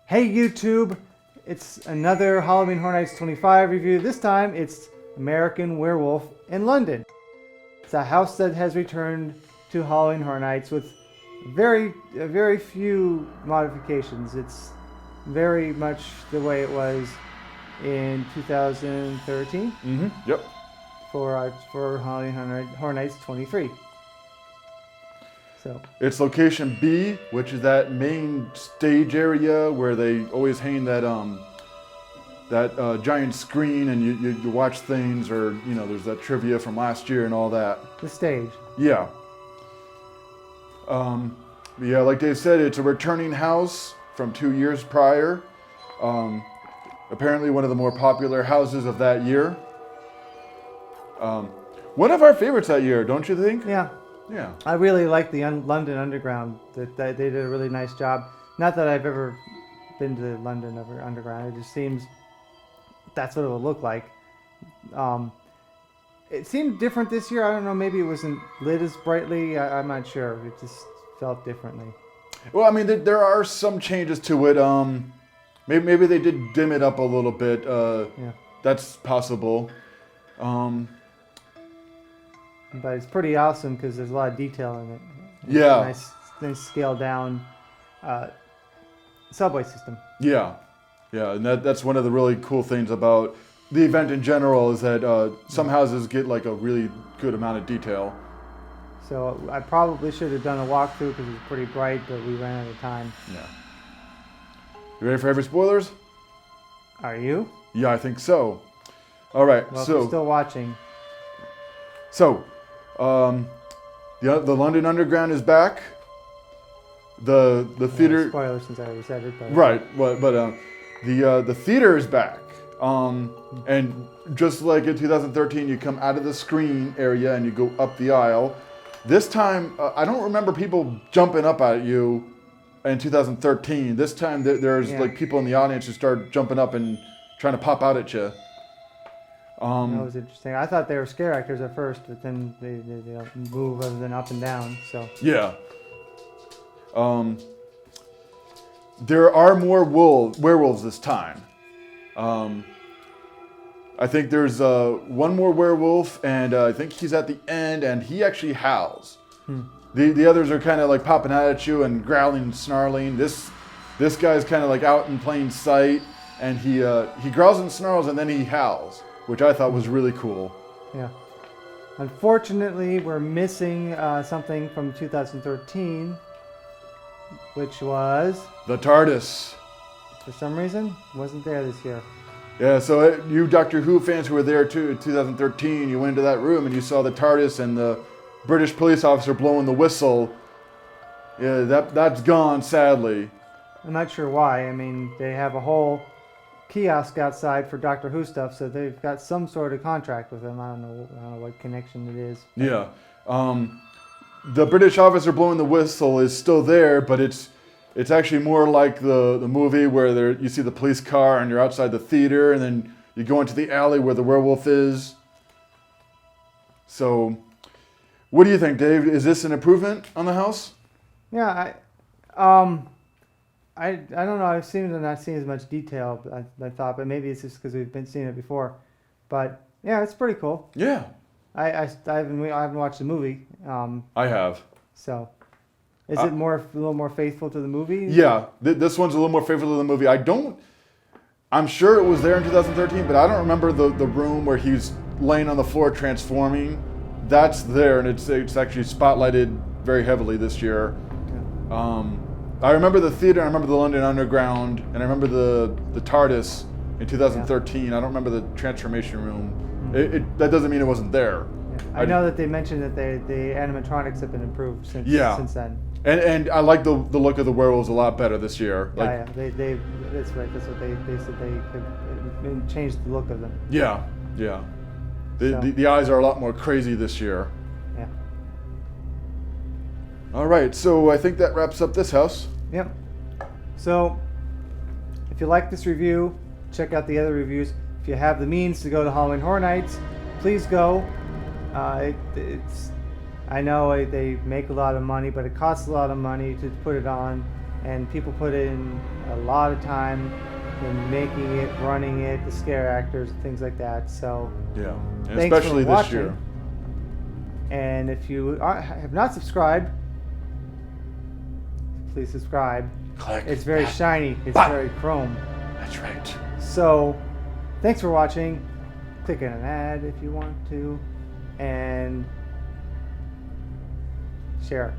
Hey YouTube, it's another Halloween Horror Nights 25 review. This time it's American Werewolf in London. It's a house that has returned to Halloween Horror Nights with very few modifications. It's very much the way it was in 2013. Yep. For Halloween Horror Nights 23. So It's location B, which is that main stage area where they always hang that giant screen and you watch things, or there's that trivia from last year and all that. the stage. Yeah. Yeah, like Dave said, it's a returning house from 2 years prior. Apparently one of the more popular houses of that year. One of our favorites that year, don't you think? Yeah. Yeah. I really like the London Underground. That they did a really nice job. Not that I've ever been to London Underground. It just seems that's what it would look like. It seemed different this year. I don't know. Maybe it wasn't lit as brightly. I'm not sure. It just felt differently. Well, I mean, there are some changes to it. Maybe they did dim it up a little bit. Yeah. That's possible. But it's pretty awesome because there's a lot of detail in it. Yeah. Nice scaled down subway system. Yeah, and that's one of the really cool things about the event in general, is that some houses get like a really good amount of detail. So I probably should have done a walkthrough because it was pretty bright, but we ran out of time. Yeah. You ready for heavy spoilers? Are you? Yeah, I think so. All right, Well, if you're still watching. The London Underground is back. The theater. Spoiler since I already said it. But Right, but the theater is back. And just like in 2013, you come out of the screen area and you go up the aisle. This time, I don't remember people jumping up at you in 2013. This time, there's like people in the audience who start jumping up and trying to pop out at you. That was interesting. I thought they were scare actors at first, but then they move other than up and down. So Yeah. There are more werewolves this time. I think there's one more werewolf, and I think he's at the end, and he actually howls. The others are kind of like popping out at you and growling and snarling. This guy's kind of like out in plain sight, and he growls and snarls, and then he howls, which I thought was really cool. yeah. Unfortunately, we're missing something from 2013, which was, The TARDIS. for some reason, wasn't there this year. Yeah, so you Doctor Who fans who were there too in 2013, you went into that room and you saw the TARDIS and the British police officer blowing the whistle. Yeah, that's gone, sadly. I'm not sure why. I mean, they have a whole kiosk outside for Doctor Who stuff, so they've got some sort of contract with them. I don't know what connection it is. Yeah. The British officer blowing the whistle is still there, but it's actually more like the movie where you see the police car and you're outside the theater, and then you go into the alley where the werewolf is. So, what do you think, Dave? Is this an improvement on the house? Yeah, I don't know. I've seen it and not seen as much detail. I thought, but maybe it's just because we've been seeing it before. But yeah, it's pretty cool. Yeah. I haven't watched the movie. I have. So, is it a little more faithful to the movie? Yeah, this one's a little more faithful to the movie. I'm sure it was there in 2013, but I don't remember the room where he's laying on the floor transforming. That's there, and it's actually spotlighted very heavily this year. Yeah. I remember the theater, I remember the London Underground, and I remember the TARDIS in 2013. I don't remember the transformation room. That doesn't mean it wasn't there. Yeah. I know that they mentioned that the animatronics have been improved since then. And I like the look of the werewolves a lot better this year. Yeah, that's right. That's what they said. They could change the look of them. Yeah. The eyes are a lot more crazy this year. Yeah. All right, so I think that wraps up this house. Yep. So, if you like this review, check out the other reviews. If you have the means to go to Halloween Horror Nights, please go. I know they make a lot of money, but it costs a lot of money to put it on. and people put in a lot of time in making it, running it, the scare actors, things like that. So Yeah, and thanks especially for this watching. year. And if you have not subscribed, please subscribe. Click It's very that shiny. It's button. very chrome. That's right. So, thanks for watching. Click on an ad if you want to, and share it.